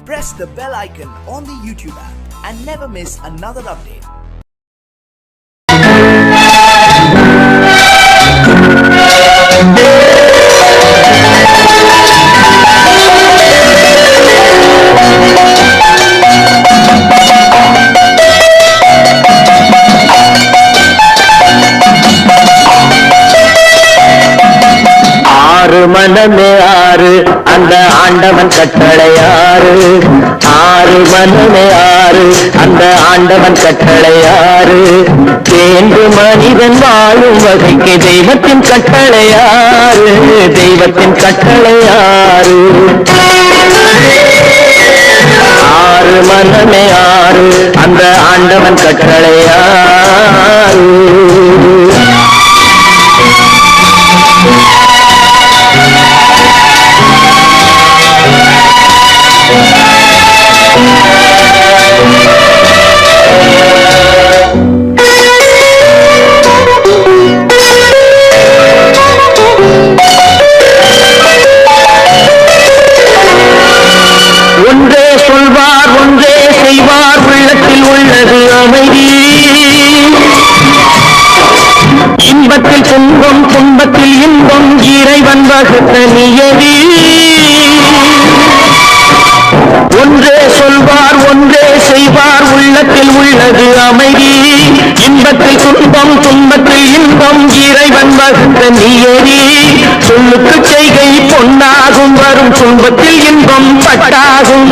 Press the bell icon on the YouTube app and never miss another update. மனமே ஆறு அந்த ஆண்டவன் கட்டளையாறு ஆறு மனமே ஆறு அந்த ஆண்டவன் கட்டளையாறு தேர்ந்து மனிதன் வாழும் வகைக்கு தெய்வத்தின் கட்டளையாறு தெய்வத்தின் கட்டளையாறு ஆறு மனமே ஆறு அந்த ஆண்டவன் கட்டளையாறு ஒன்றே சொல்வார் ஒன்றே செய்வார் உள்ளத்தில் உள்ளது அமைதி இன்பத்தில் துன்பம் துன்பத்தில் இன்பம் இறைவன் வகுத்த நியதி ஒன்றே சொல்வார் ஒன்றே செய்வார் உள்ளத்தில் உள்ளது அமைதி இன்பத்தில் துன்பம் துன்பத்தில் இன்பம் இறைவன் வகுத்த நியதி சொல்லுக்கு செய்கை பொன்னாகும் வரும் துன்பத்தில் இன்பம் பட்டாகும்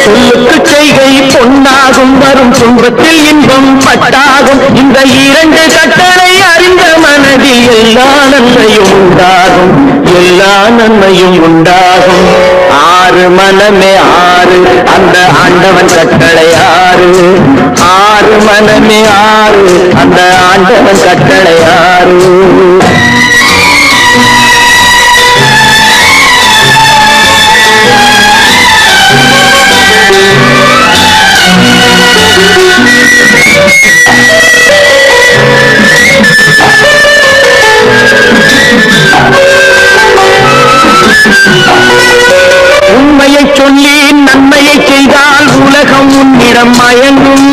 சொல்லுக்கு செய்கை பொன்னாகும் வரும் துன்பத்தில் இன்பம் பட்டாகும் இந்த இரண்டு கட்டளை அறிந்த மனதில் எல்லா நன்மையும் உண்டாகும் எல்லா நன்மையும் உண்டாகும் ஆறு மனமே ஆறு அந்த ஆண்டவன் கட்டளை ஆறு ஆறு மனமே ஆறு அந்த ஆண்டவன் கட்டளை ஆறு உண்மையை சொல்லி நன்மையை செய்தால் உலகம் உன்னிடம் மயங்கும்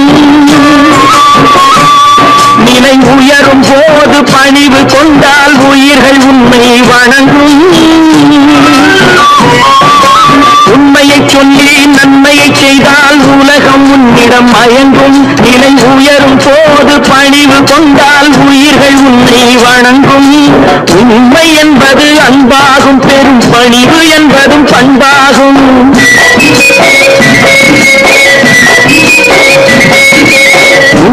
நிலை உயரும் போது பணிவு கொண்டால் உயிர்கள் உண்மை வணங்கும் உண்மையை சொல்லி நன்மையை செய்தால் உலகம் உன்னிடம் மயங்கும் நிலை உயரும் போது பணிவு கொண்டால் உயிர்கள் உன்னை வணங்கும் உண்மை என்பது அன்பாகும் பெரும் பணிவு என்பதும் பண்பாகும்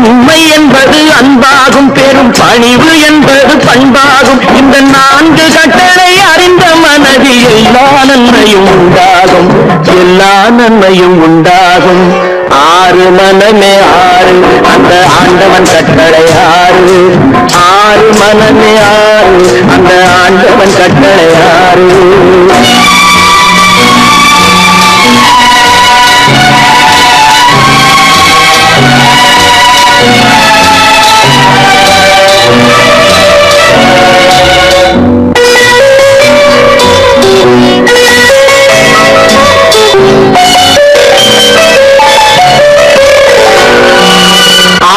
உண்மை என்பது அன்பாகும் பெரும் பணிவு என்பது பண்பாகும் இந்த நான்கு கட்டளை அறிந்த மனதில் எல்லா நன்மையும் உண்டாகும் எல்லா நன்மையும் உண்டாகும் ஆறு மனமே ஆறு அந்த ஆண்டவன் கட்டளை ஆறு ஆறு மனமே ஆறு அந்த ஆண்டவன் கட்டளை ஆறு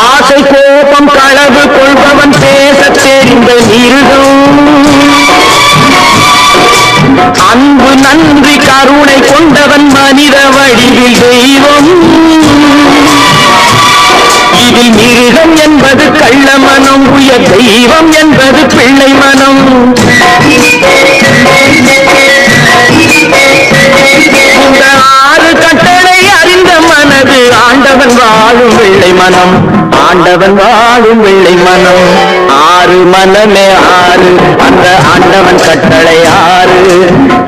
ஆசை கோபம் களவு கொள்பவன் பேச தெரிந்த மிருகம் அன்பு நன்றி கருணை கொண்டவன் மனித வடிவில் தெய்வம் இதில் மிருகம் என்பது கள்ள மனம் உயர் தெய்வம் என்பது பிள்ளை மனம் இந்த ஆறு கட்டளை அறிந்த மனது ஆண்டவன் வாழும் வெள்ளை மனம் ஆண்டவன் வாழும் வெள்ளை மனம் ஆறு மனமே ஆறு அந்த ஆண்டவன் கட்டளை ஆறு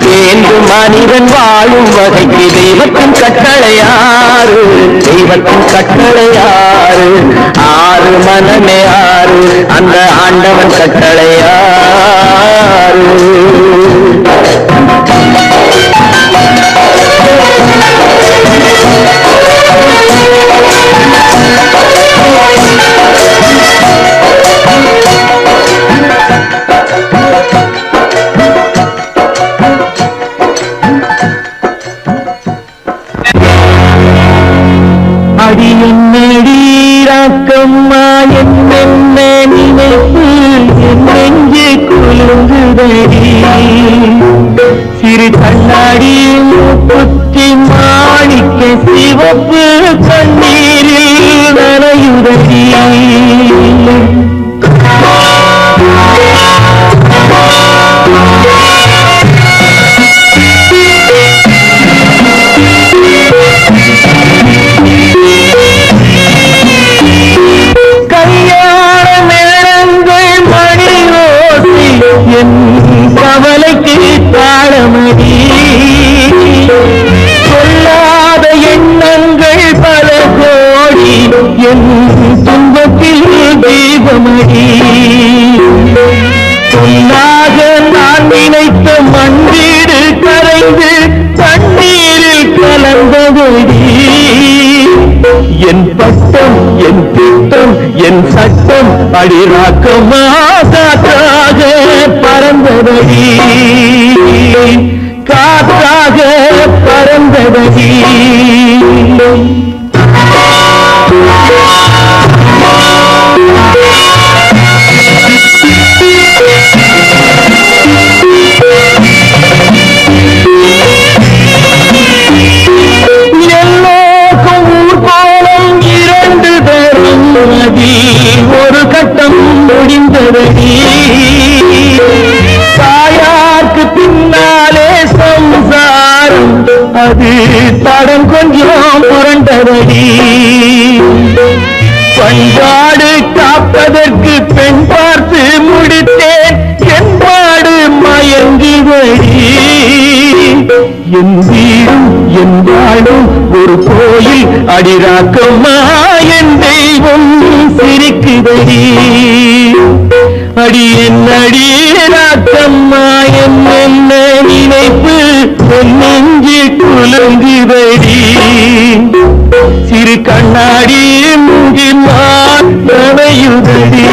தேர்ந்து மனிதன் வாழும் வகைக்கு தெய்வத்தின் கட்டளை ஆறு தெய்வத்தின் கட்டளை ஆறு ஆறு மனமே ஆறு அந்த ஆண்டவன் கட்டளை ஆறு குலுங்குதடி சிறு கண்ணாடி புத்தி மாணிக்க சிவப்பு கண்ணீரில் நனையுதடி கவலைக்கு தாளமடி சொல்லாத எண்ணங்கள் பல கோடி என் துன்பத்தில் தீபமடி சொல்லாக நான் நினைத்த மண்ணீடு கரைந்து தண்ணீரில் கலந்தபடி என் பட்டம் என் திட்டம் என் சட்டம் அடிராக்கமா காற்றாக பறந்தபடி காற்றாக பறந்தபடி ஒரு கட்டம் முடிந்ததடி தாயாருக்கு பின்னாலே சம்சாரம் அது தடம் கொஞ்சம் புரண்டதடி பண்பாடு காப்பதற்கு பெண் பார்த்து முடித்தேன் என்பாடு மயங்குதடி என் வீடும் என் வாழும் ஒரு கோயில் அடிராக்கம்மா என் தெய்வம் சிரிக்குதடி அடி என் அடிராக்கம்மா என்ன நினைப்பு நெஞ்சு குலுங்குதடி சிறு கண்ணாடி முங்கி நனையுதடி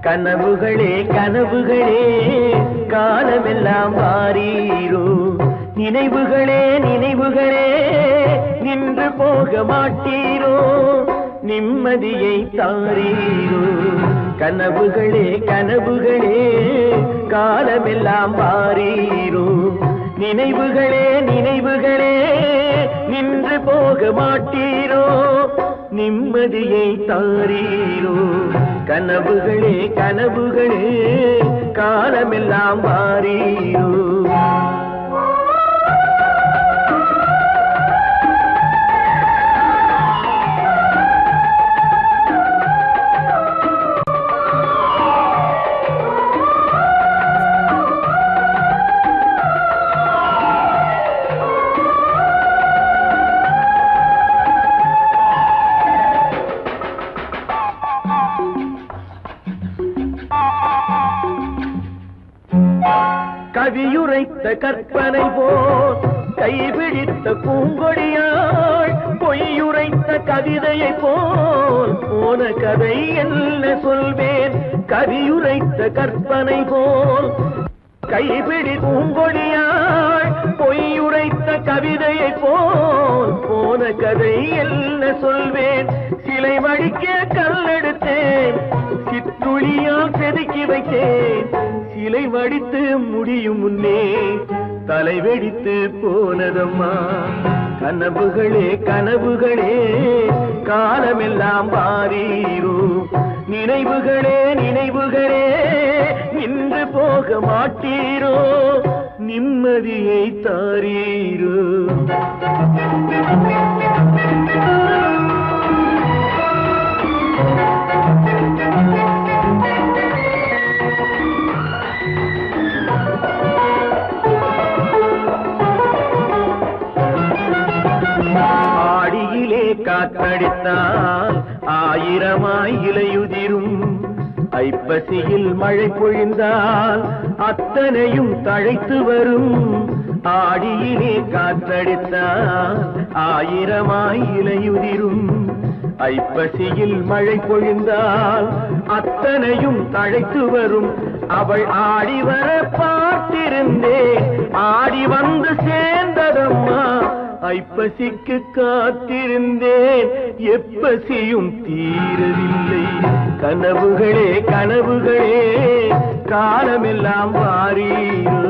கனவுகளே கனவுகளே காலமெல்லாம் வாரீரோ நினைவுகளே நினைவுகளே நின்று போக மாட்டீரோ நிம்மதியை தாரீரோ கனவுகளே கனவுகளே காலமெல்லாம் வாரீரோ நினைவுகளே நினைவுகளே நின்று போக மாட்டீரோ நிம்மதியை தாரீரோ கனவுகளே கனவுகளே காலமெல்லாம் வாரீரோ கவியுரைத்த கற்பனை போல் கைபிடித்த பூங்கொடியாள் பொய்யுரைத்த கவிதையை போல் போன கதை என்ன சொல்வேன் கவியுரைத்த கற்பனை போல் கைபிடி பூங்கொடியாள் பொய்யுரைத்த கவிதையை போல் போன கதை என்ன சொல்வேன் சிலை வடிக்க கல்லெடுத்தேன் சிற்றுளியால் செதுக்கி வைத்தேன் சிலை வடித்து முடியும் முன்னே தலை வெடித்து போனதம்மா கனவுகளே கனவுகளே காலமெல்லாம் வாரீரோ நினைவுகளே நினைவுகளே நின்று போக மாட்டீரோ நிம்மதியை தாரீரோ காற்றடித்தால் ஆயிரமாய் இலையுதிரும் ஐப்பசியில் மழை பொழிந்தால் அத்தனையும் தழைத்து வரும். ஆடியிலே காற்றடித்தால் ஆயிரமாய் இலையுதிரும். ஐப்பசியில் மழை பொழிந்தால் அத்தனையும் தழைத்து வரும். அவள் ஆடி வர பார்த்திருந்தேன், ஆடி வந்து சேர்ந்ததம்மா. ஐப்பசிக்கு காத்திருந்தேன், எப்பசியும் தீரவில்லை. கனவுகளே கனவுகளே காலமெல்லாம் வாரீரோ.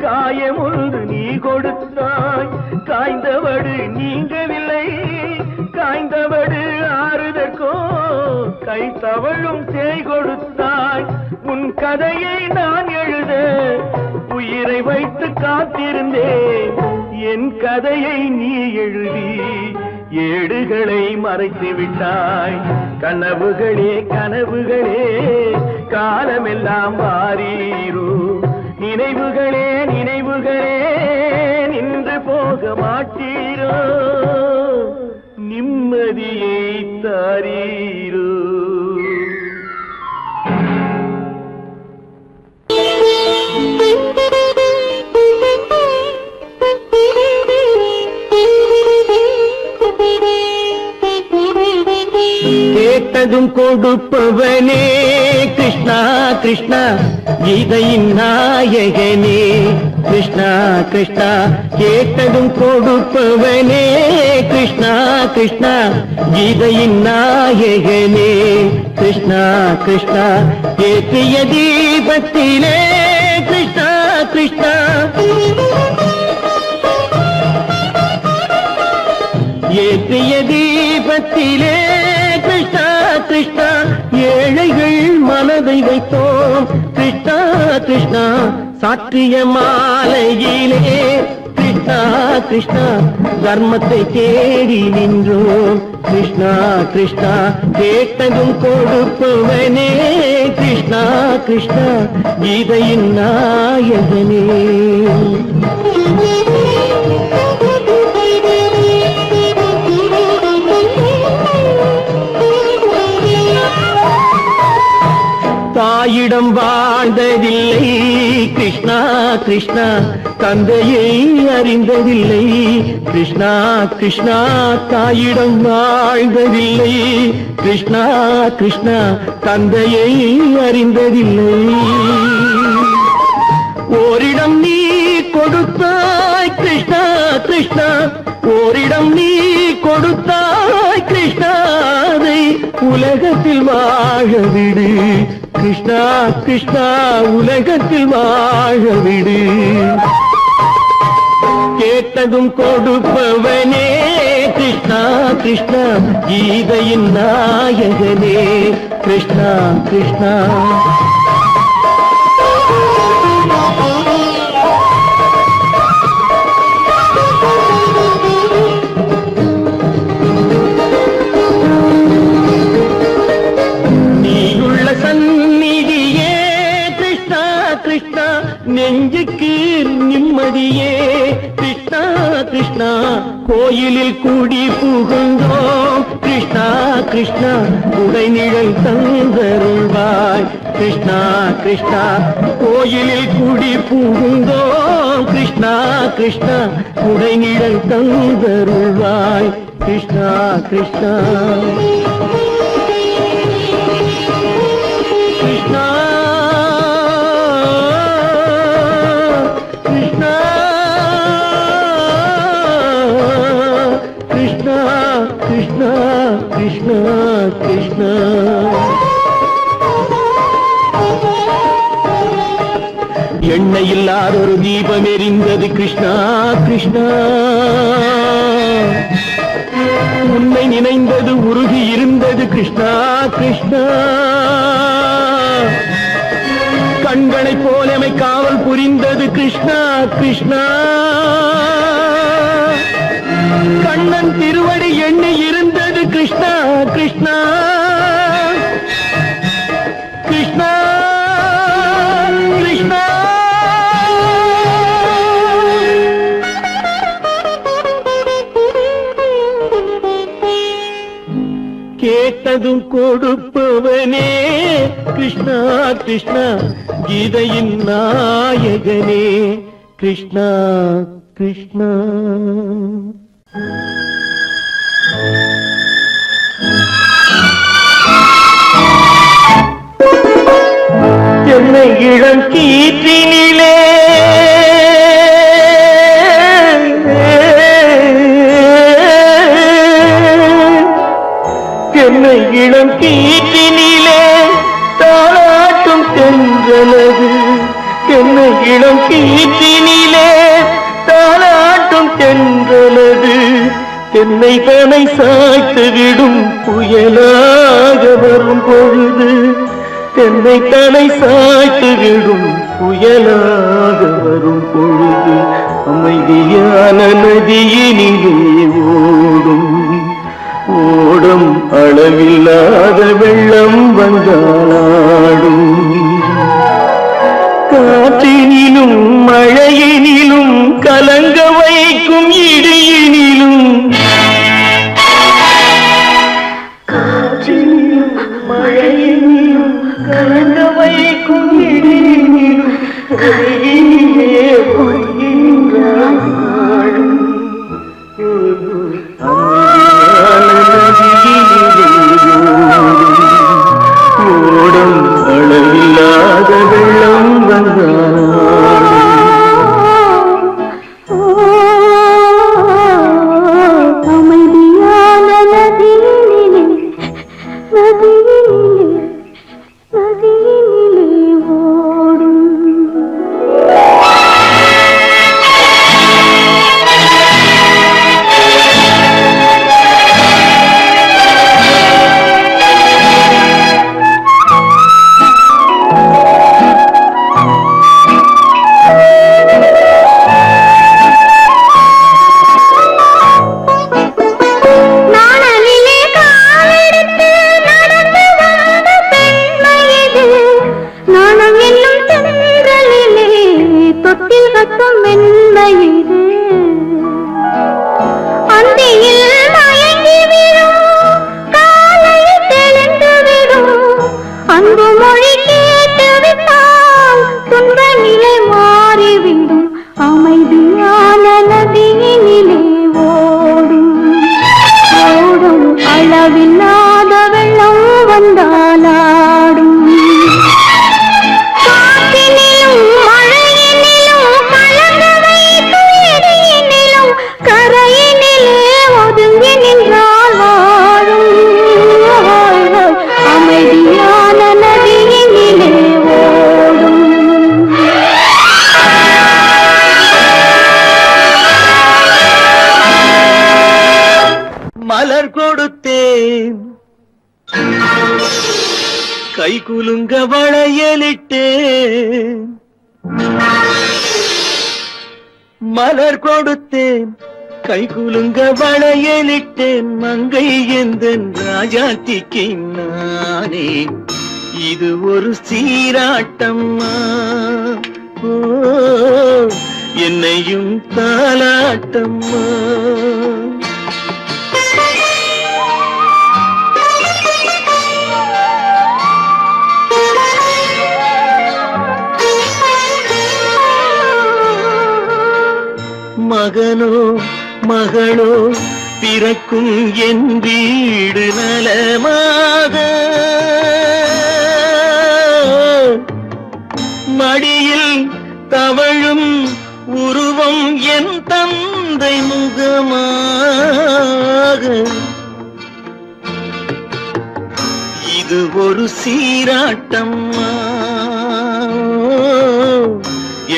காயமொன்று நீ கொடுத்தாய், காய்ந்தவடு நீங்கவில்லை. காய்ந்தவடு ஆறுதற்கோ கை தவழும் சேய் கொடுத்தாய். உன் கதையை நான் எழுத உயிரை வைத்து காத்திருந்தேன். என் கதையை நீ எழுதி ஏடுகளை மறைத்து விட்டாய். கனவுகளே கனவுகளே காலமெல்லாம் வாரீரோ. நினைவுகளே நினைவுகளே நின்று போக மாட்டீரோ. நிம்மதியை தாரீரோ. கேட்டதும் கொடுப்பவனே கிருஷ்ணா கிருஷ்ணா, கீதையின் நாயகனே கிருஷ்ணா கிருஷ்ணா. கேட்டதும் கொடுப்பவனே கிருஷ்ணா கிருஷ்ணா, கீதையின் நாயகனே கிருஷ்ணா கிருஷ்ணா. ஏற்றிய தீபத்திலே கிருஷ்ணா கிருஷ்ணா, ஏற்றிய தீபத்திலே கிருஷ்ணா கிருஷ்ணா. ஏழைகள் மனதை வைத்தோம் கிருஷ்ணா கிருஷ்ணா. சாற்றிய மாலையிலே கிருஷ்ணா கிருஷ்ணா, தர்மத்தை தேடி நின்றோம் கிருஷ்ணா கிருஷ்ணா. கேட்டதும் கொடுப்பவனே கிருஷ்ணா கிருஷ்ணா, கீதையின் நாயகனே. தாயிடம் வாழ்ந்ததில்லை கிருஷ்ணா கிருஷ்ணா, தந்தையை அறிந்ததில்லை கிருஷ்ணா கிருஷ்ணா. தாயிடம் வாழ்ந்ததில்லை கிருஷ்ணா கிருஷ்ணா, தந்தையை அறிந்ததில்லை. ஓரிடம் நீ கொடுத்தாய் கிருஷ்ணா கிருஷ்ணா, ஓரிடம் நீ கொடுத்தாய் கிருஷ்ணா. அதை உலகத்தில் வாழ விடு கிருஷ்ணா கிருஷ்ணா, உலகத்தில் வாழ விடு. கேட்டதும் கொடுப்பவனே கிருஷ்ணா கிருஷ்ணா, கீதையின் நாயகனே கிருஷ்ணா கிருஷ்ணா. நெஞ்சுக்கு நிம்மதியே கிருஷ்ணா கிருஷ்ணா. கோயிலில் கூடி புகுந்தோம் கிருஷ்ணா கிருஷ்ணா, உடைநிழல் தந்தருள்வாய் கிருஷ்ணா கிருஷ்ணா. கோயிலில் கூடி புகுந்தோம் கிருஷ்ணா கிருஷ்ணா, உடைநிழல் தந்தருள்வாய் கிருஷ்ணா கிருஷ்ணா. கிருஷ்ணா கிருஷ்ணா கிருஷ்ணா கிருஷ்ணா. எண்ணெய் இல்லாத ஒரு தீபம் எரிந்தது கிருஷ்ணா கிருஷ்ணா. உன்னை நினைந்தது உருகி இருந்தது கிருஷ்ணா கிருஷ்ணா. கண்களைப் போலமை காவல் புரிந்தது கிருஷ்ணா கிருஷ்ணா. கண்ணன் திருவடி எண்ணி இருந்தது கிருஷ்ணா கிருஷ்ணா கிருஷ்ணா கிருஷ்ணா. கேட்டதும் கொடுப்பவனே கிருஷ்ணா கிருஷ்ணா, கீதையின் நாயகனே கிருஷ்ணா கிருஷ்ணா. என்னை இளம் கீற்றினிலே என்னை இளம் கீற்றினிலே தாளாட்டும் தென்றலது. என்னை இளம் கீற்றினிலே தாளாட்டும் தென்றலது. என்னை தனை சாய்த்து விடும் புயலாக வரும் பொழுது. என்னை தனை சாய்த்து விடும் புயலாக வரும் பொழுது. அமைதியான நதியினிலே ஓடும் ஓடும் அளவில்லாத வெள்ளம் வந்தாடும். காற்றினிலும் மழையினிலும் கலங்க வைக்கும் இடியினிலும். காற்றினிலும் மழையினிலும் கலங்க வைக்கும் இடியினிலும் கையிலே பொய்கின்றான் நாடும். ஓடும் அளவில்லாத வெள்ளம் வந்தாடும். அமைதியான நதியினிலே நதியினிலே நதியினிலே ஓடும். அமைதியான நதியினிலே ஓடும் ஓடும் அளவில்லாத வெள்ளம் வந்தாலாடும். காற்றினிலும் மழையினிலும் கலங்க வைக்கும் இடியினிலும் கரையினிலே ஒதுங்கி நின்றால் வாழும். அமைதியான நதியினிலே ஓடும். மலர் கொடுத்தேன் கை குலுங்க வளையலிட்டேன். மலர் கொடுத்தேன் கை குலுங்க வளையலிட்டேன். மங்கை எந்தன் ராஜாத்திக்கு நானே. இது ஒரு சீராட்டம்மா. ஓ என்னையும் தாலாட்டம்மா. மகனோ மகளோ பிறக்கும் என் வீடு நலமாக. மடியில் தவழும் உருவம் என் தந்தை முகமாக. இது ஒரு சீராட்டம்மா.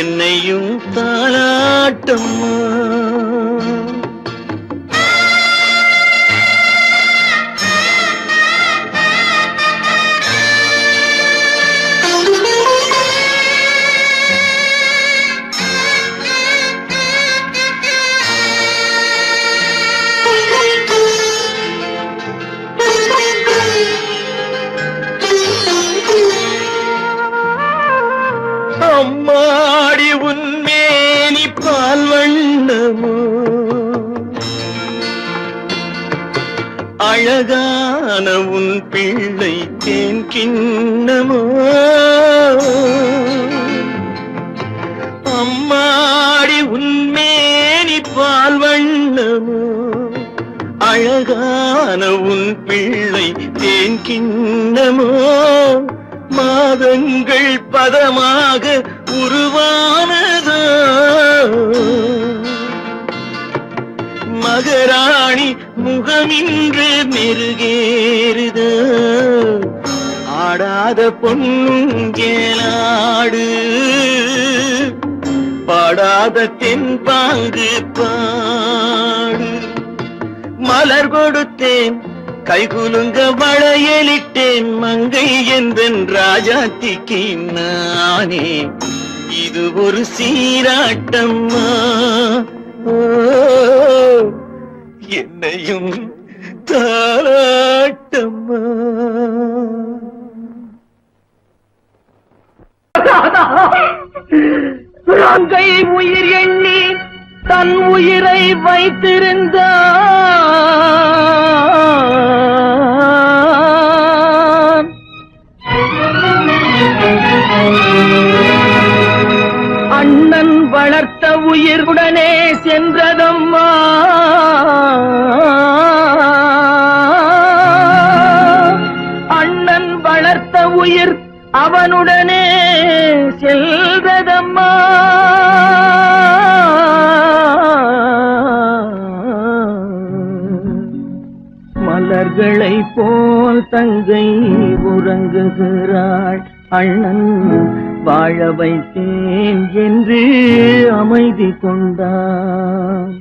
என்னையும் தாலாட்டம்மா. வண்ணமோ அழகான உன் பிள்ளை தேன் கிண்ணமோ அம்மாடி உன்மேனி பால் வண்ணமோ அழகான உன் பிள்ளை தேன் கிண்ணமோ மாதங்கள் பதமாக உருவானதோ மகராணி முகமின்று மெருகேறுதோ ஆடாத பொன்னுங்கேலாடு பாடாத தென்பாங்கு பாடு மலர் கொடுத்தேன் கைகுலுங்க வளையலிட்டேன் மங்கை என்பன் ராஜாத்திக்கு நானே இது ஒரு சீராட்டம்மா என்னையும் தாராட்டம்மா கை உயிர் எண்ணி தன் உயிரை வைத்திருந்தான் அண்ணன் வளர்த்த உயிருடனே சென்றதம்மா அண்ணன் வளர்த்த உயிர் அவனுடனே செல்வதம்மா மலர்களை போல் தங்கை உறங்குகிறாள் அண்ணன் வாழ வைத்தேன் என்று அமைதி கொண்டான்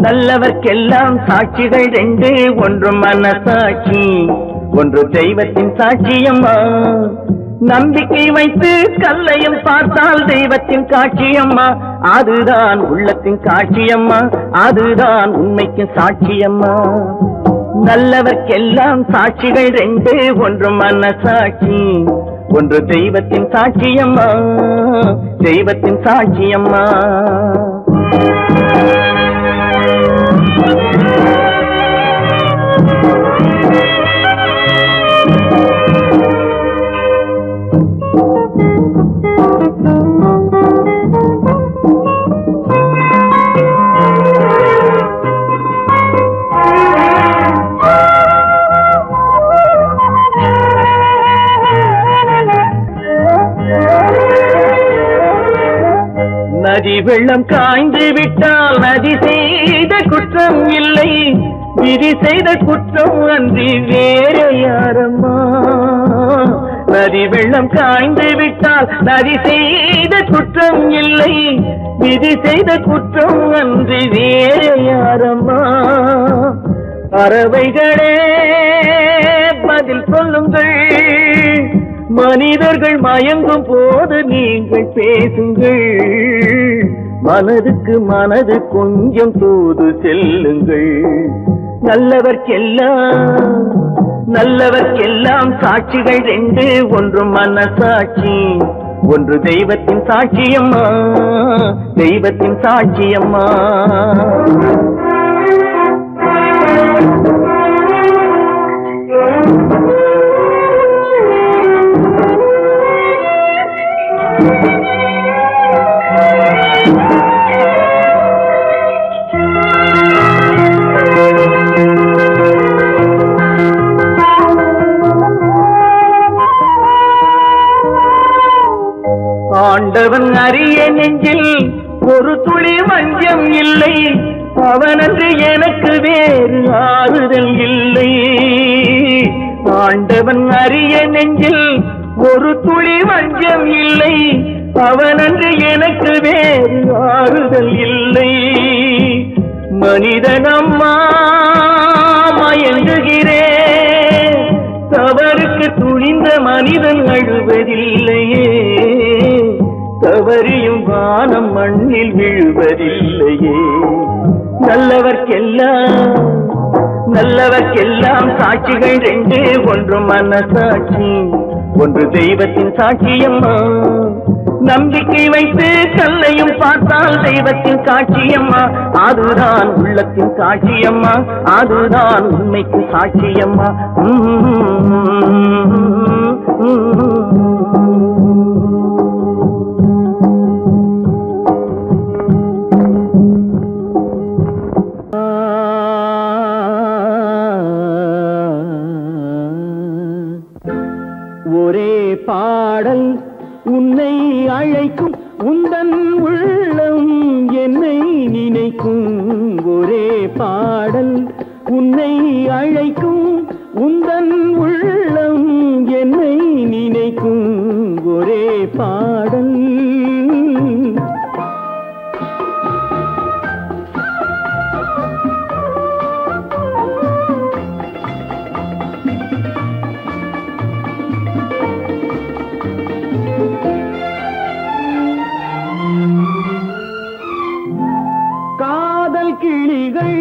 நல்லவர்க்கெல்லாம் சாட்சிகள் ரெண்டு ஒன்று மனசாட்சி ஒன்று தெய்வத்தின் சாட்சியம்மா நம்பிக்கை வைத்து கல்லையும் பார்த்தால் தெய்வத்தின் காட்சியம்மா அதுதான் உள்ளத்தின் காட்சியம்மா அதுதான் உண்மைக்கு சாட்சியம்மா நல்லவர்க்கெல்லாம் சாட்சிகள் ரெண்டு ஒன்று மனசாட்சி ஒன்று தெய்வத்தின் சாட்சியம்மா தெய்வத்தின் சாட்சியம்மா நதி வெள்ளம் காய்ந்து விட்டால் நதி செய்த குற்றம் இல்லை விதி செய்த குற்றம் அன்றி வேற யாரம்மா நதி வெள்ளம் காய்ந்து விட்டால் நதி செய்த குற்றம் இல்லை விதி செய்த குற்றம் அன்றி வேற யாரம்மா பறவைகளே பதில் சொல்லுங்கள். மனிதர்கள் மயங்கும் போது நீங்கள் பேசுங்கள். மனதுக்கு மனது கொஞ்சம் தூது செல்லுங்கள். நல்லவர்க்கெல்லாம் சாட்சிகள் ரெண்டு. ஒன்று மனசாட்சி, ஒன்று தெய்வத்தின் சாட்சியம்மா, தெய்வத்தின் சாட்சியம்மா. ஆண்டவன் அறிய நெஞ்சில் ஒரு துளி வஞ்சம் இல்லை. அவனன்று எனக்கு வேறு ஆறுதல் இல்லை. ஆண்டவன் அறிய நெஞ்சில் ஒரு துளி வஞ்சம் இல்லை. அவனன்று எனக்கு வேறு ஆறுதல் இல்லை. மனிதனம்மா மயங்குகிறேன். தவறுக்கு துணிந்த மனிதன் அழுவதில்லையே. தவறியும் வானம் மண்ணில் விழுவதில்லையே. நல்லவர்க்கெல்லாம் சாட்சிகள் ரெண்டு. ஒன்று மனசாட்சி, ஒன்று தெய்வத்தின் சாட்சியம்மா. நம்பிக்கை வைத்து கல்லையும் பார்த்தால் தெய்வத்தின் காட்சியம்மா. அதுதான் உள்ளத்தின் காட்சியம்மா, அதுதான் உண்மைக்கு சாட்சியம்மா. ஒரே பாடல் உன்னை அழைக்கும், உந்தன் உள்ளம் என்னை நினைக்கும். ஒரே பாடல் உன்னை அழைக்கும், உந்தன் உள்ளம் என்னை நினைக்கும். ஒரே பாடல். கிளிகள்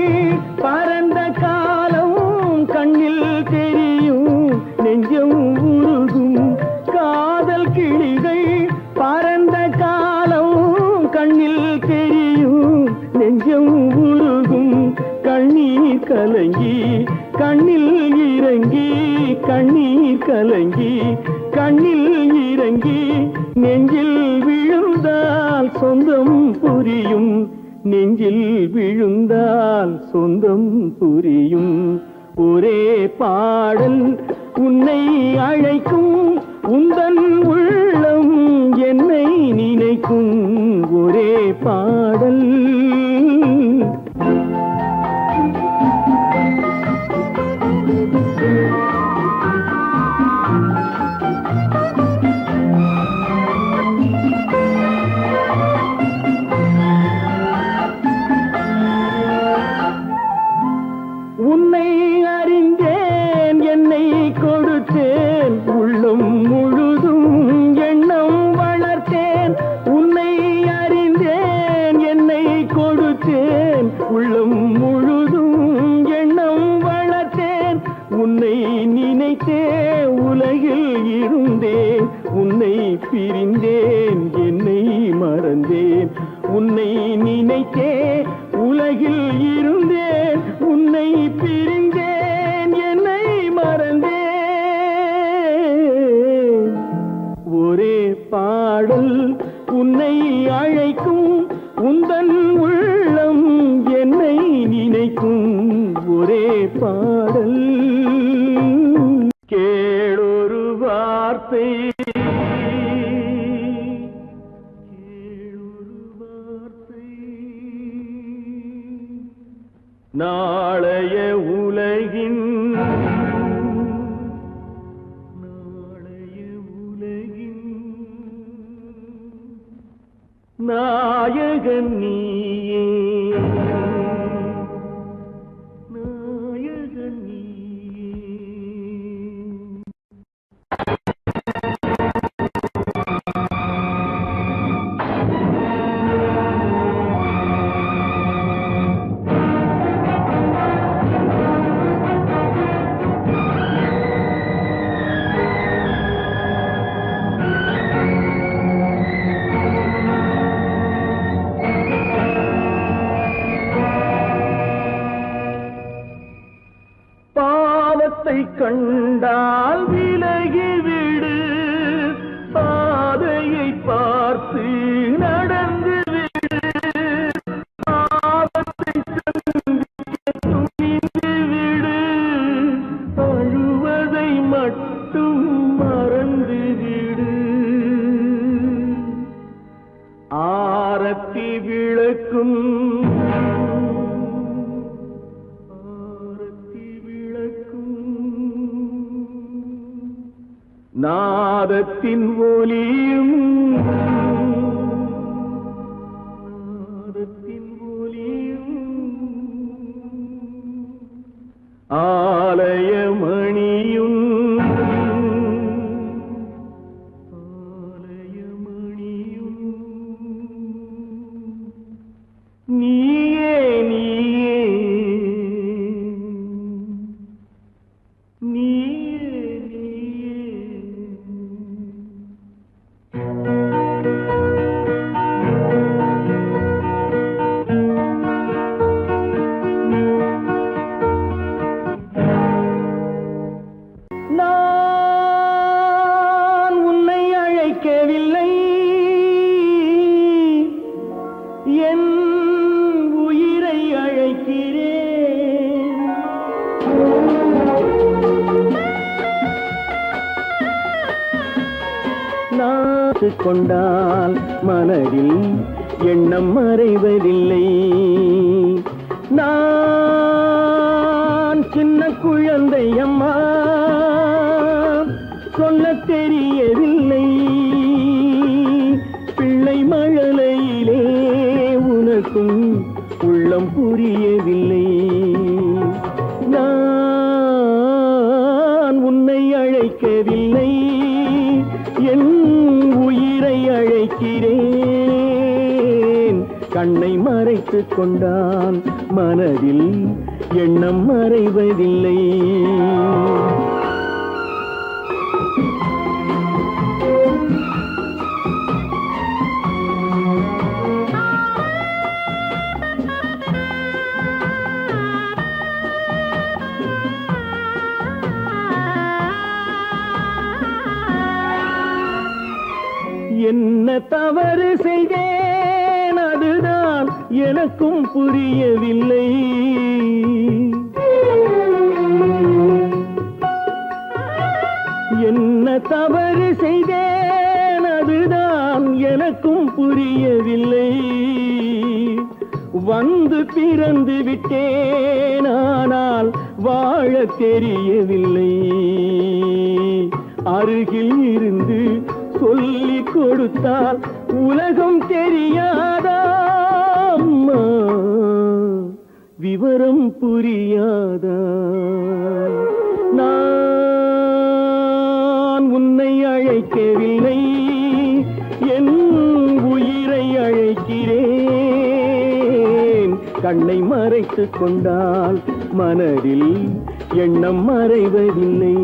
பறந்த காலம் கண்ணில் தெரியும், நெஞ்சம் உருகும். காதல் கிளிகள் பறந்த காலம் கண்ணில் தெரியும், நெஞ்சம் உருகும். கண்ணீர் கலங்கி கண்ணில் இறங்கி, கண்ணீர் கலங்கி கண்ணில் இறங்கி, நெஞ்சில் விழுந்தால் சொந்தம் புரியும். நெஞ்சில் விழுந்தால் சொந்தம் புரியும். ஒரே பாடல் உன்னை அழைக்கும், உந்தன் உள்ளம் என்னை நினைக்கும். ஒரே பாடல். உன்னை அறிந்தேன், என்னை கொடுத்தேன், உள்ளம் முழுதும் எண்ணம் வளர்த்தேன். உன்னை அறிந்தேன், என்னை கொடுத்தேன், உள்ளம் முழுதும் எண்ணம் வளர்த்தேன். உன்னை நினைத்தே உலகில் இருந்தேன், உன்னை பிரிந்தேன், என்னை மறந்தேன். உன்னை நினைத்தே உலகில் இருந்தேன், உன்னை பிரிந்தேன், என்னை மறந்தேன். ஒரே பாடல் உன்னை அழைக்கும், உந்தன் உள்ளம் என்னை நினைக்கும். ஒரே பாடல். கேளொரு வார்த்தை, நாளைய உலகின் நாயகன் நீயே, நாயகன் நீயே. கண்டால் விலகிவிடு, பாதையை பார்த்து நடந்து விடு, ஆபத்தை சந்திக்க துணிந்து விடு, அழுவதை மட்டும் மறந்து விடு. ஆரத்தி விளக்கும் நாதத்தின் ஒலியும் ஆலயமணியும் நீயே நீயே நீயே நீயே. நான் உன்னை அழைக்கவில்லை, என் உயிரை அழைக்கிறேன். நாத்து கொண்டால் மனதில் எண்ணம் மறைவதில்லை. நான் சின்ன குழந்தை அம்மா, சொல்ல தெரியவில்லை. பிள்ளை மழலையிலே உனக்கும் உள்ளம் புரியவில்லை. நான் உன்னை அழைக்கவில்லை, என் உயிரை அழைக்கிறேன். கண்ணை மறைத்துக் கொண்டால் மனதில் எண்ணம் மறைவதில்லை. என்ன தவறு செய்தேன், அதுதான் எனக்கும் புரியவில்லை. என்ன தவறு செய்தேன், அதுதான் எனக்கும் புரியவில்லை. வந்து பிறந்து விட்டேன், ஆனால் வாழ தெரியவில்லை. அருகில் இருந்து சொல்லிக் கொடுத்தால் உலகம் தெரியாதா அம்மா, விவரம் புரியாதா? நான் உன்னை அழைக்கவில்லை, என் உயிரை அழைக்கிறேன். கண்ணை மறைத்துக் கொண்டால் மனதில் எண்ணம் மறைவதில்லை.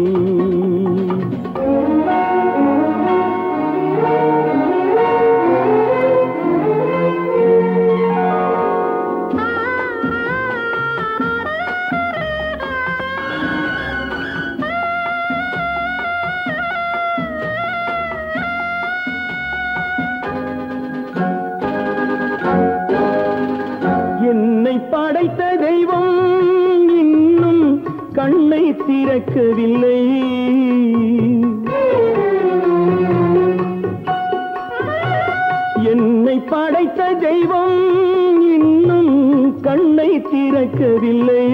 படைத்த தெய்வம் இன்னும் கண்ணை திறக்கவில்லை. என்னை படைத்த தெய்வம் இன்னும் கண்ணை திறக்கவில்லை.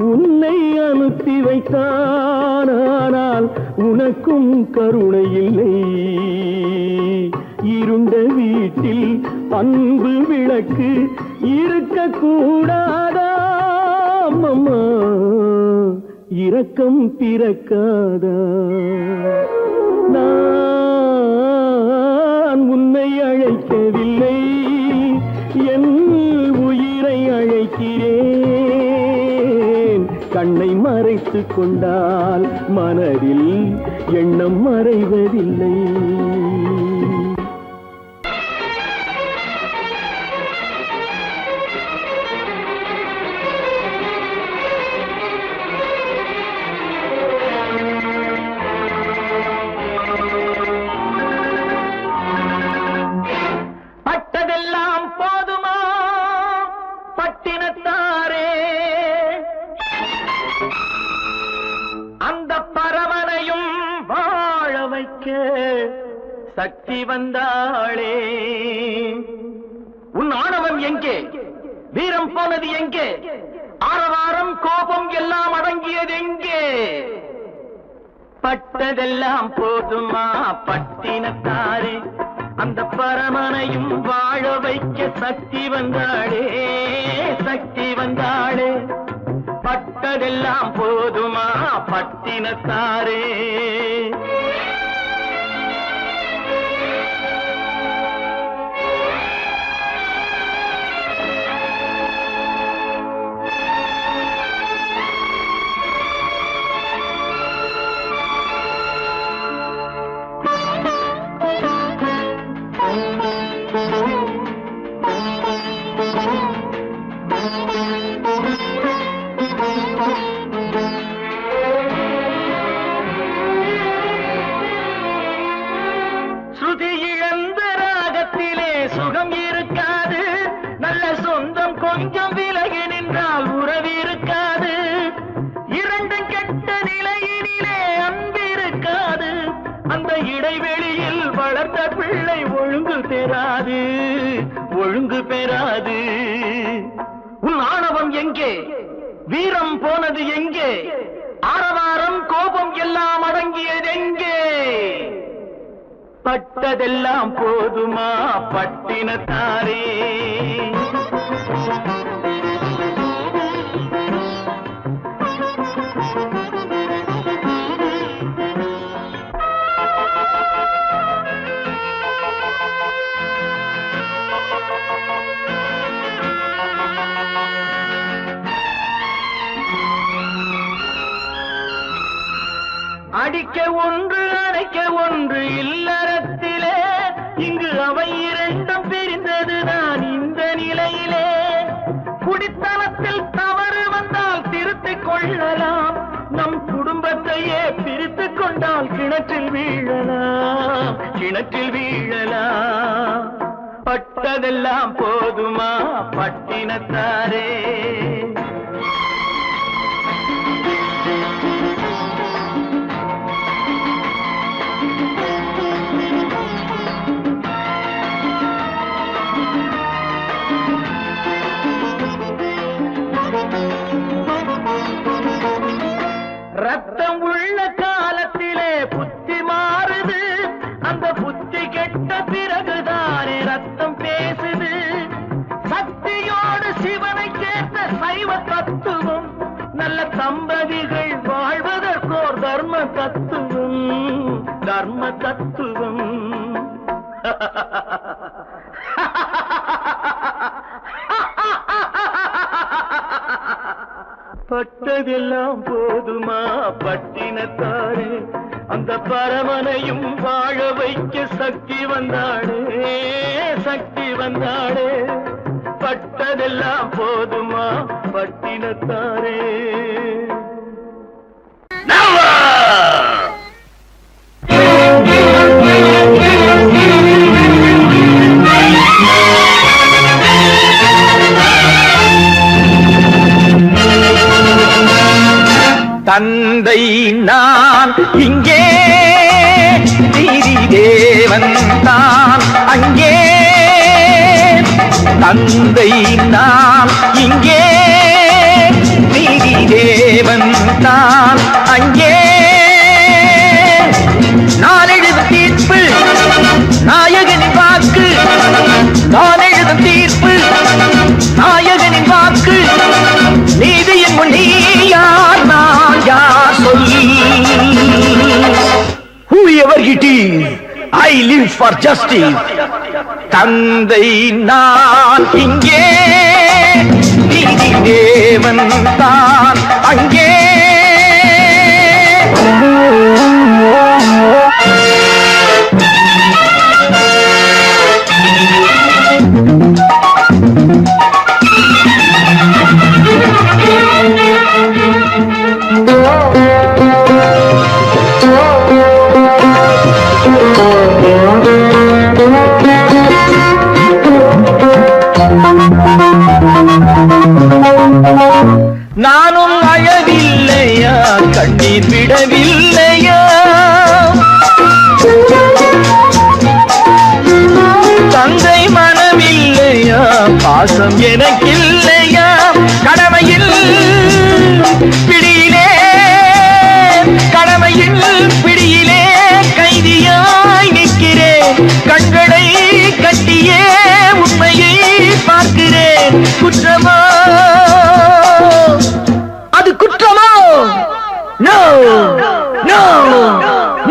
உன்னை அனுப்பி வைத்தான், ஆனால் உனக்கும் கருணை இல்லை. இருண்ட வீட்டில் அன்பு விளக்கு இருக்க கூடாதா அம்மா, இரக்கம் பிறக்காதா? நான் உன்னை அழைக்கவில்லை, என் உயிரை அழைக்கிறேன். கண்ணை மறைத்துக் கொண்டால் மனதில் எண்ணம் மறைவதில்லை. வைக்க சக்தி வந்தாளே. உன் ஆணவம் எங்கே? வீரம் போனது எங்கே? ஆரவாரம் கோபம் எல்லாம் அடங்கியது எங்கே? பட்டதெல்லாம் போதுமா பட்டினத்தாரே, அந்த பரமனையும் வாழ வைக்க சக்தி வந்தாளே, சக்தி வந்தாளே. பட்டதெல்லாம் போதுமா பட்டினத்தாரே. ஸ்ருதி இழந்த ராகத்திலே சுகம் இருக்காது, நல்ல சொந்தம் கொஞ்சம் விலகி நின்றால் உறவு இருக்காது. இரண்டும் கெட்ட நிலையினிலே அன்பு இருக்காது, அந்த இடைவெளியில் வளர்த்த பிள்ளை ஒழுங்கு பெறாது, ஒழுங்கு பெறாது. உன் ஆணவம் எங்கே? வீரம் போனது எங்கே? ஆரவாரம் கோபம் எல்லாம் அடங்கியது எங்கே? பட்டதெல்லாம் போதுமா பட்டினத்தாரே. அடிக்க ஒன்று அடைக்க ஒன்று இல்லறத்திலே, இங்கு அவை இரண்டும் பிரிந்ததுதான் இந்த நிலையிலே. குடித்தனத்தில் தவறு வந்தால் திருத்திக் கொள்ளலாம், நம் குடும்பத்தையே பிரித்துக் கொண்டால் கிணற்றில் வீழலாம், கிணற்றில் வீழலாம். பட்டதெல்லாம் போதுமா பட்டினத்தாரே. ரத்தம் உள்ள காலத்திலே புத்தி மாறுது, அந்த புத்தி கெட்ட பிறகுதானே ரத்தம் பேசுது. சக்தியோடு சிவனை சேர்ந்த சைவ தத்துவம், நல்ல தம்பதிகள் வாழ்வதற்கோர் தர்ம தத்துவம், தர்ம தத்துவம். பட்டதெல்லாம் போதுமா பட்டினத்தாரே, அந்த பரமனையும் வாழ வைக்க சக்தி வந்தாளே, சக்தி வந்தாளே. பட்டதெல்லாம் போதுமா பட்டினத்தாரே. தந்தை நான் இங்கே, நீதி தேவன் தான் அங்கே. தந்தை நான் இங்கே, நீதி தேவன் தான் அங்கே. நான் எழுதும் தீர்ப்பு நாயகனின் வாக்கு, நான் எழுதும் தீர்ப்பு நாயகனின் வாக்கு. நீதியின் முன் நீ யார், நான் யார் சொல். Whoever it is, I live for justice. தந்தை நான் இங்கே, நீதி தேவன் தான் அங்கே. நானும் அழவில்லையா, கண்ணீர் விடவில்லையா? நோ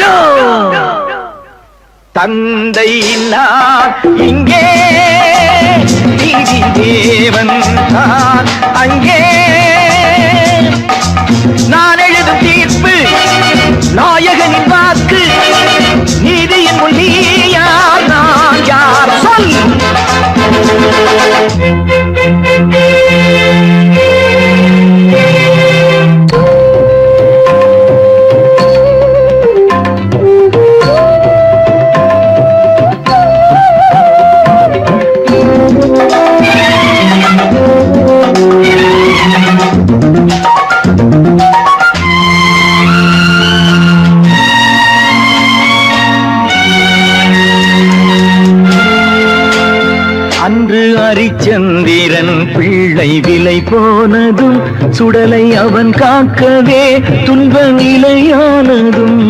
நோ தந்தை நான் இங்கே நீதி தேவன் நான் அங்கே நான் எழுதும் தீர்ப்பு நாயகனின் வாக்கு நீதியின் முன் நீ யார் நான் யார் சொல் அன்று அரிச்சந்திரன் பிள்ளை விலை போனதும் சுடலை அவன் காக்கவே துன்ப நிலையானதும்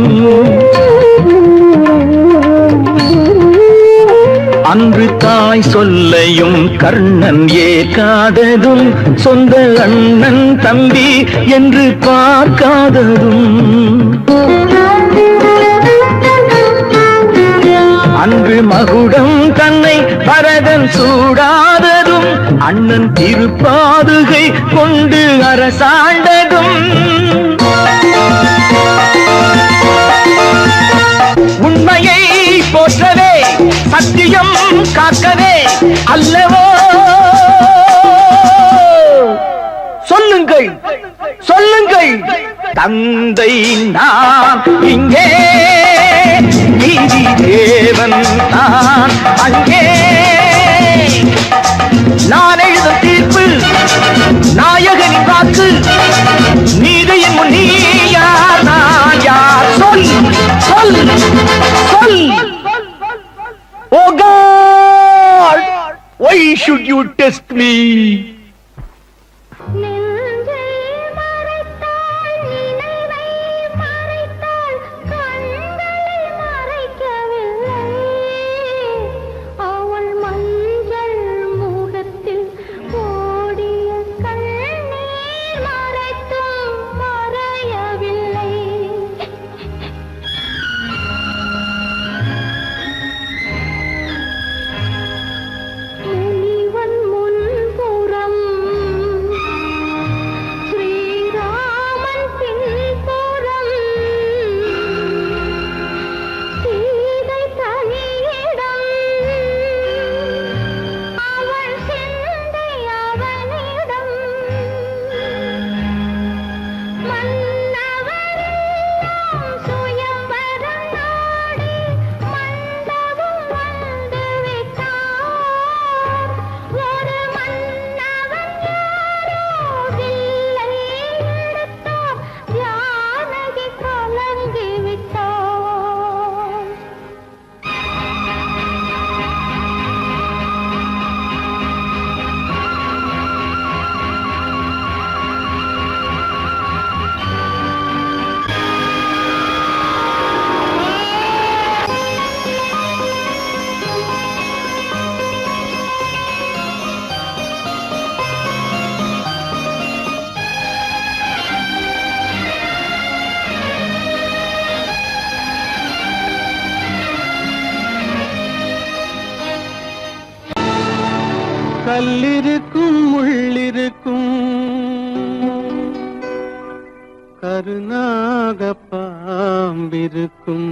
அன்று தாய் சொல்லையும் கர்ணன் ஏற்காததும் சொந்த அண்ணன் தம்பி என்று பார்க்காததும் அன்று மகுடம் தன்னை பரதன் சூடாததும் அண்ணன் திருப்பாதுகை கொண்டு அரசாண்டதும் உண்மையை போற்றவே சத்தியம் காக்கவே அல்லவோ சொல்லுங்கள் சொல்லுங்கள் தந்தை நான் இங்கே நீதி தேவன் நான் அங்கே நான் எழுதும் தீர்ப்பு நாயகனின் வாக்கு நீதியின் முன் நீ யார் நான் யார் சொல் சொல் சொல் Oh God, why should you test me? கல்லிருக்கும் முள்ளிருக்கும் கருநாக பாம்பிருக்கும்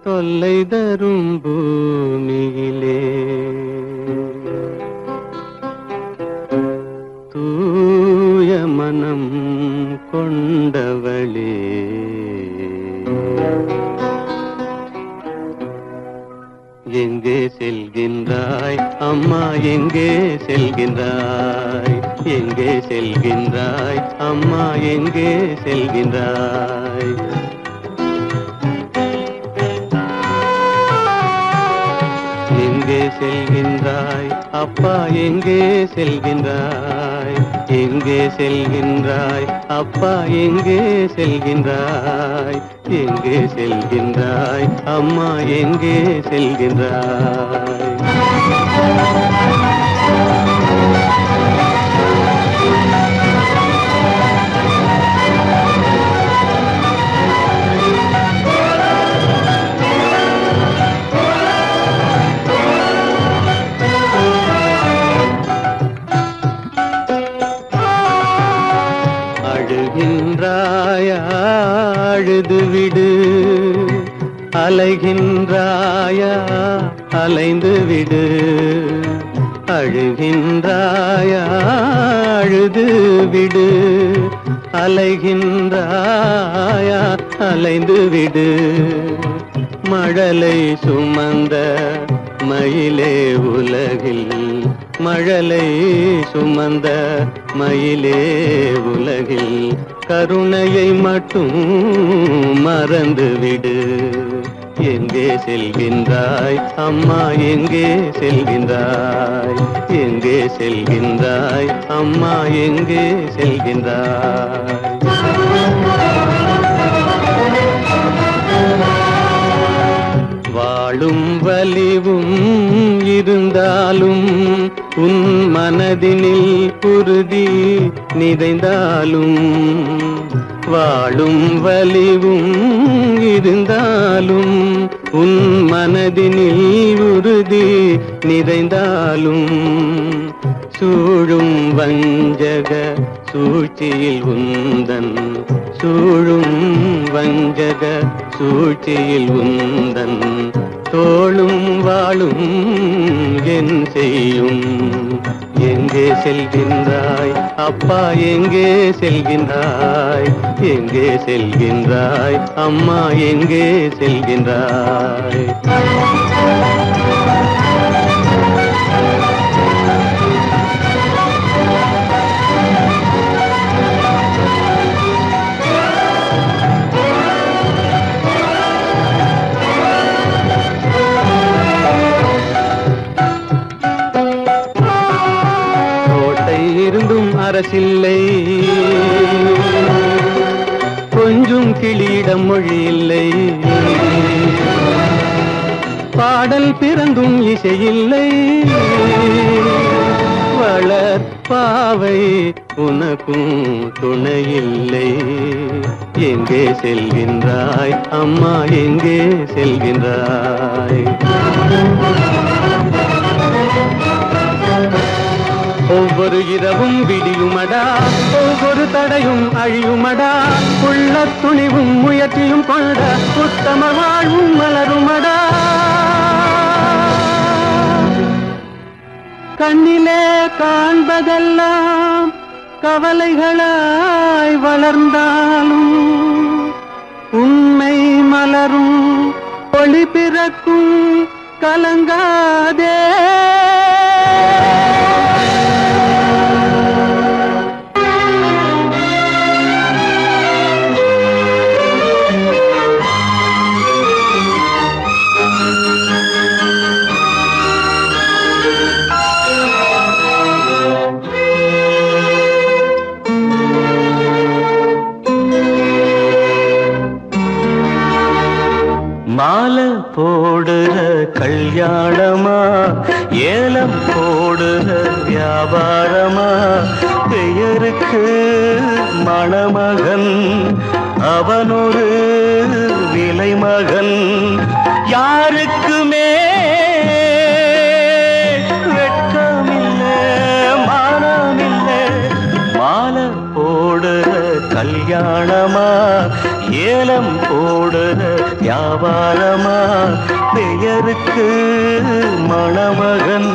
தொல்லை தரும் பூமியிலே தூய மனம் கொண்டவளே எங்கே செல்கின்றாய் அம்மா எங்கே செல்கின்றாய் எங்கே செல்கின்றாய் அம்மா எங்கே செல்கின்றாய் எங்கே செல்கின்றாய் அப்பா எங்கே செல்கின்றாய் எங்கே செல்கின்றாய் அப்பா எங்கே செல்கின்றாய் எங்கே செல்கின்றாய் அம்மா எங்கே செல்கின்றாய் அழுது விடு அலைகின்றாயா அலைந்து விடு அழுகின்றாயா அழுது விடு அலைகின்றாயா அலைந்து விடு மழலை சுமந்த மயிலே உலகில் மழலை சுமந்த மயிலே உலகில் கருணையை மட்டும் மறந்து விடு எங்கே செல்கின்றாய் அம்மா எங்கே செல்கின்றாய் எங்கே செல்கின்றாய் அம்மா எங்கே செல்கின்றாய் வாழும் வலிவும் இருந்தாலும் உன் மனதினில் உறுதி நிறைந்தாலும் வாழும் வலிவும் இருந்தாலும் உன் மனதினில் உறுதி நிறைந்தாலும் சூழும் வஞ்சக சூழ்ச்சியில் உந்தன் சூழும் வஞ்சக சூழ்ச்சியில் உந்தன் தோளும் வாழும் என் செய்யும் எங்கே செல்கின்றாய் அப்பா எங்கே செல்கின்றாய் எங்கே செல்கின்றாய் அம்மா எங்கே செல்கின்றாய் இருந்தும் அரசில்லை கொஞ்சம் கிளியிடம் மொழி இல்லை பாடல் பிறந்தும் இசையில்லை வளர் பாவை உனக்கும் துணையில்லை எங்கே செல்கின்றாய் அம்மா எங்கே செல்கின்றாய் ஒவ்வொரு இரவும் விடியுமடா ஒவ்வொரு தடையும் அழியுமடா உள்ள துணிவும் முயற்சியும் கொண்ட உத்தம வாழ்வும் மலருமடா கண்ணிலே காண்பதெல்லாம் கவலைகளாய் வளர்ந்தாலும் உண்மை மலரும் ஒளி பிறக்கும் கலங்காதே மாலை போடுற கல்யாணமா ஏலம் போடுற வியாபாரமா பெயருக்கு மணமகன் அவனொரு விலை மகன் யாருக்குமே வெட்கமில்லை மானமில்லை மாலை போடுற கல்யாணமா ஏலம் போடுற வியாபாரமா பெயருக்கு மணமகன்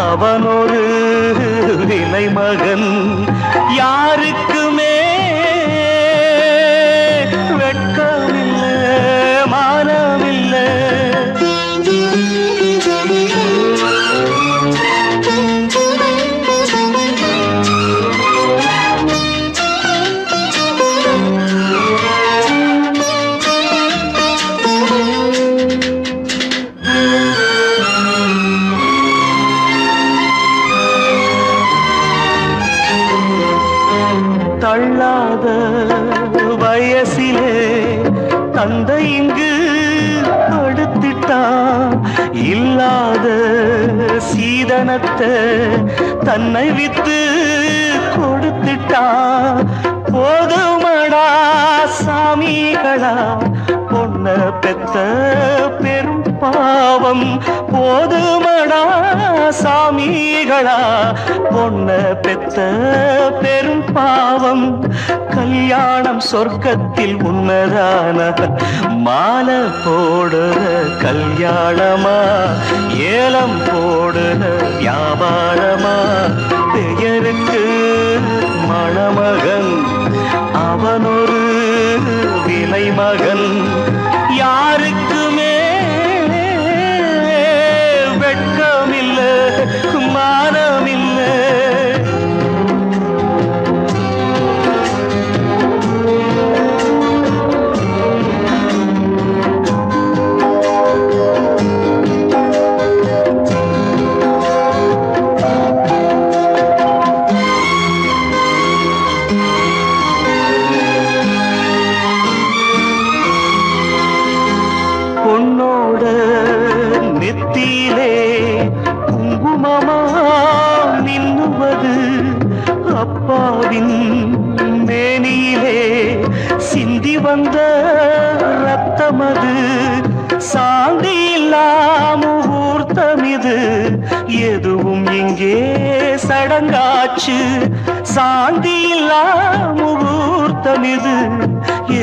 அவனொரு விலை மகன் யாருக்குமே வெட்கமில்லை மானமில்லை தள்ளாத வயசிலே தந்தை இங்கு படுத்திட்டான் இல்லாத சீதனத்தை தன்னை வித்து கொடுத்துட்டான் போதுமடா சாமிகளா பொண்ண பெத்த பெரும் பாவம் போதுமடா சாமிகளா பொண்ண பெத்த பெரும் பாவம் கல்யாணம் சொர்க்கத்தில் உன்னதான மாலை போடுற கல்யாணமா ஏலம் போடுற வியாபாரமா பெயருக்கு மணமகன் அவனொரு விலை மகன் யாருக்குமே வெட்கமில்ல மானமில்ல பொன்னோட நெத்தியிலே குங்குமமா மின்னுவது அப்பாவின் மேனியிலே சிந்தி வந்த ரத்தமது சாந்தி முகூர்த்தம் இது எதுவும் இங்கே சடங்காச்சு சாந்தி முகூர்த்தம் இது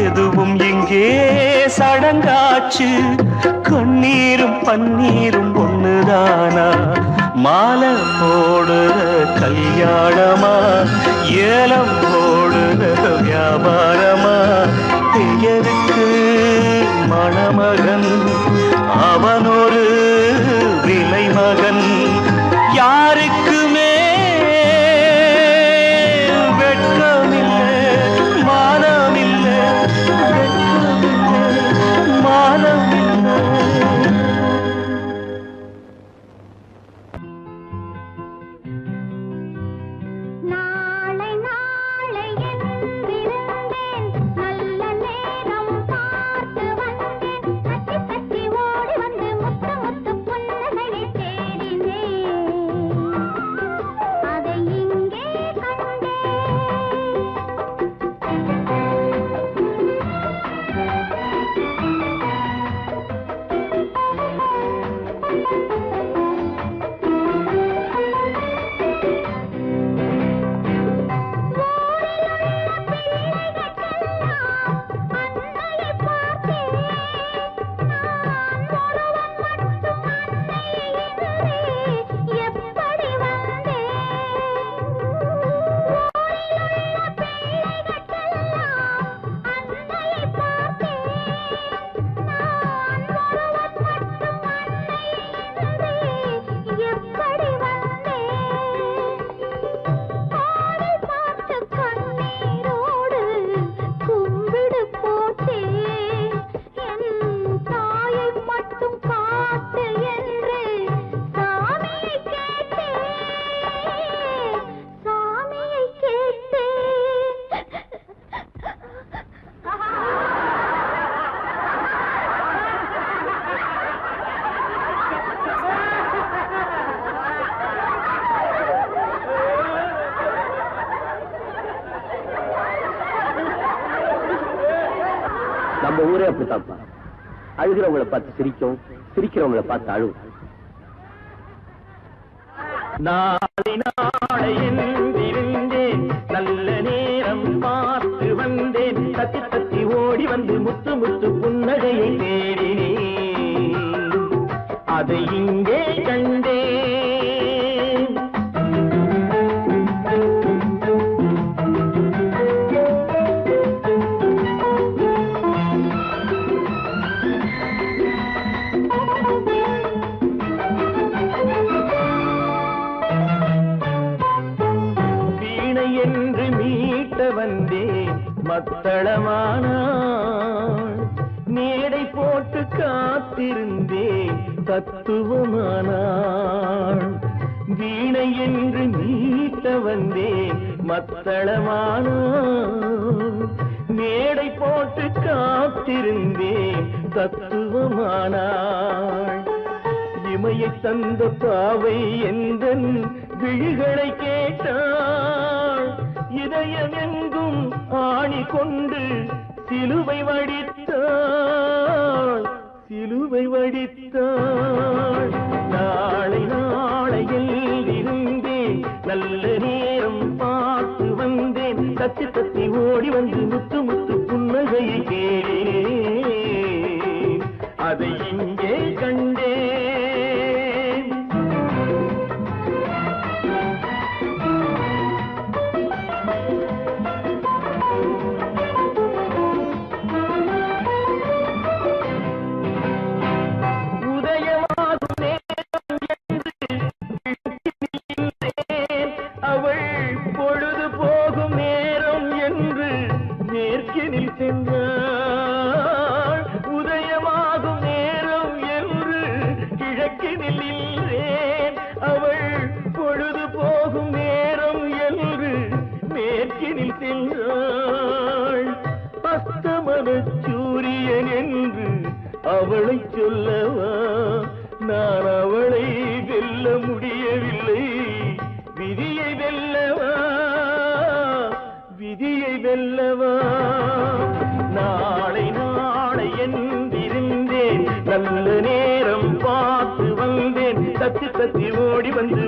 எதுவும் இங்கே சடங்காச்சு கண்ணீரும் பன்னீரும் ஒண்ணுதானா மாலை போடுற கல்யாணமா ஏலம் போடுற வியாபாரமா பெயருக்கு மணமகன் அவனொரு விலை மகன் யாருக்குமே வெட்கமில்லை மானமில்லை மானமில்லை நாளை நாளை என்றிருந்தேன் நல்ல நேரம் பார்த்து வந்தேன் தட்டி தட்டி ஓடி வந்து முத்து முத்து புன்னகையை தேடினேன் அதை இங்கே கண்டேன் அன்னையை பார்த்தேன் நான் ஒருவன் மட்டும் அன்னையை எதிரே எப்படி வந்தேன் ஊரிலுள்ள பிள்ளைகளுக்கெல்லாம் அன்னையை பார்த்தேன் நான் ஒருவன் மட்டும் அன்னையை எதிரே எப்படி வந்தேன் ஆளை பார்த்து கண்ணீரோடு கும்பிடு போட்டேன் என் தாயை மட்டும் காட்டு என்று சாமியை கேட்டேன் சாமியை கேட்டேன் நம்ம ஊரே அப்படித்தான்ப்பா அழுகிறவங்களை பார்த்து சிரிக்கும் சிரிக்கிறவங்களை பார்த்து அழுவும் நாளை நாளை என்றிருந்தேன் நல்ல நேரம் பார்த்து வந்தேன் தத்தி தத்தி ஓடி வந்து முத்து முத்து புன்னகையை தேடினேன் அதை இங்கே கண்டேன் வீணை என்று மீட்ட வந்தேன் மத்தளமானாள் மேடை போட்டு காத்திருந்தேன் தத்துவமானாள் வீணை என்று மீட்ட வந்தேன் மத்தளமானாள் மேடை போட்டு காத்திருந்தேன் தத்துவமானாள் இமையை தந்த பாவை எந்தன் விழிகளை கேட்டாள் இதயம் எங்கும் ஆணி கொண்டு சிலுவை வடித்தாள் சிலுவை வடித்தாள். நாளை நாளை இருந்தேன், நல்ல நேரம் பார்த்து வந்தேன். தத்தி தத்தி ஓடி வந்து முத்து முத்து புன்னகையை கேளேன், அதை இங்கே கண்டேன். உதயமாகும் நேரம் என்று அவள் பொழுது போகும் நேரம் என்று மேற்கினில் சென்றாள். உதயமாகும் நேரம் என்று கிழக்கினில் நின்றேன், அவள் பொழுது போகும் நேரம் என்று மேற்கினில் சென்றாள். அஸ்தமன சூரியன் என்று அவளை சொல்லவா, நான் அவளை வெல்ல முடியவில்லை. விதியை வெல்லவா, விதியை வெல்லவா. நாளை நாளை என்றிருந்தேன், நல்ல நேரம் பார்த்து வந்தேன். தத்தி தத்தி ஓடி வந்து